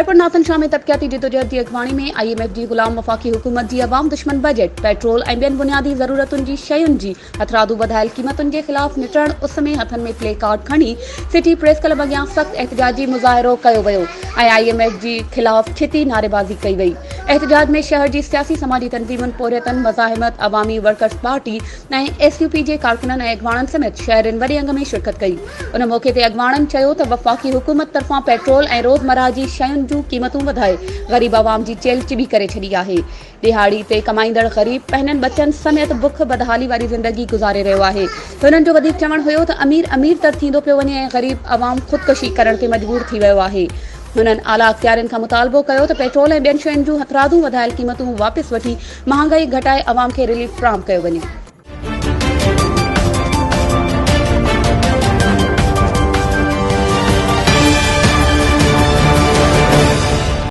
खैरपुर नाथनशाह में तबक़ियाती जिदोजहद की अॻुवाणी में IMF जी ग़ुलाम वफ़ाक़ी हुकूमत जी अवाम दुश्मन बजट, पेट्रोल ऐं ॿियनि बुनियादी ज़रूरतुनि जी शयुनि जी हथरादू वधायल क़ीमतुनि जे ख़िलाफ़ निकिरण उस में हथनि में प्ले कार्ड खणी सिटी प्रेस क्लब अॻियां सख़्त एहतिजाजी मुज़ाहिरो कयो वियो ऐं IMF जी ख़िलाफ़ छिती नारेबाज़ी कई वई। एहतिजाज में शहर जी सियासी समाजी तंज़ीमुनि, पोरियतनि, मज़ाहिमत, अवामी वर्कर्स पार्टी ऐं SUP जे कारकुननि ऐं अॻवाणनि समेत शहरनि वॾे अंग में शिरकत कई। उन मौक़े ते अॻवाणनि चयो त वफ़ाक़ी हुकूमत तरफ़ां पेट्रोल ऐं रोज़मर्रा जी शयुनि जूं क़ीमतूं वधाए ग़रीब आवाम जी चेल चिॿी करे छॾी आहे। दिहाड़ी ते कमाईंदड़ ग़रीब पंहिंजनि बचनि समेत बुख बदहाली वारी ज़िंदगी गुज़ारे रहियो आहे। हुननि जो वधीक चवणु हुयो त अमीर तर थींदो पियो वञे ऐं ग़रीब आवाम ख़ुदकुशी करण ते मजबूर थी वियो आहे। हुननि आला अख़्तियारनि खां मुतालबो कयो त पेट्रोल ऐं ॿियनि शयुनि जूं हथरादू वधायल क़ीमतूं वापसि वठी महांगाई घटाए अवाम खे रिलीफ फ़राहम कयो वञे।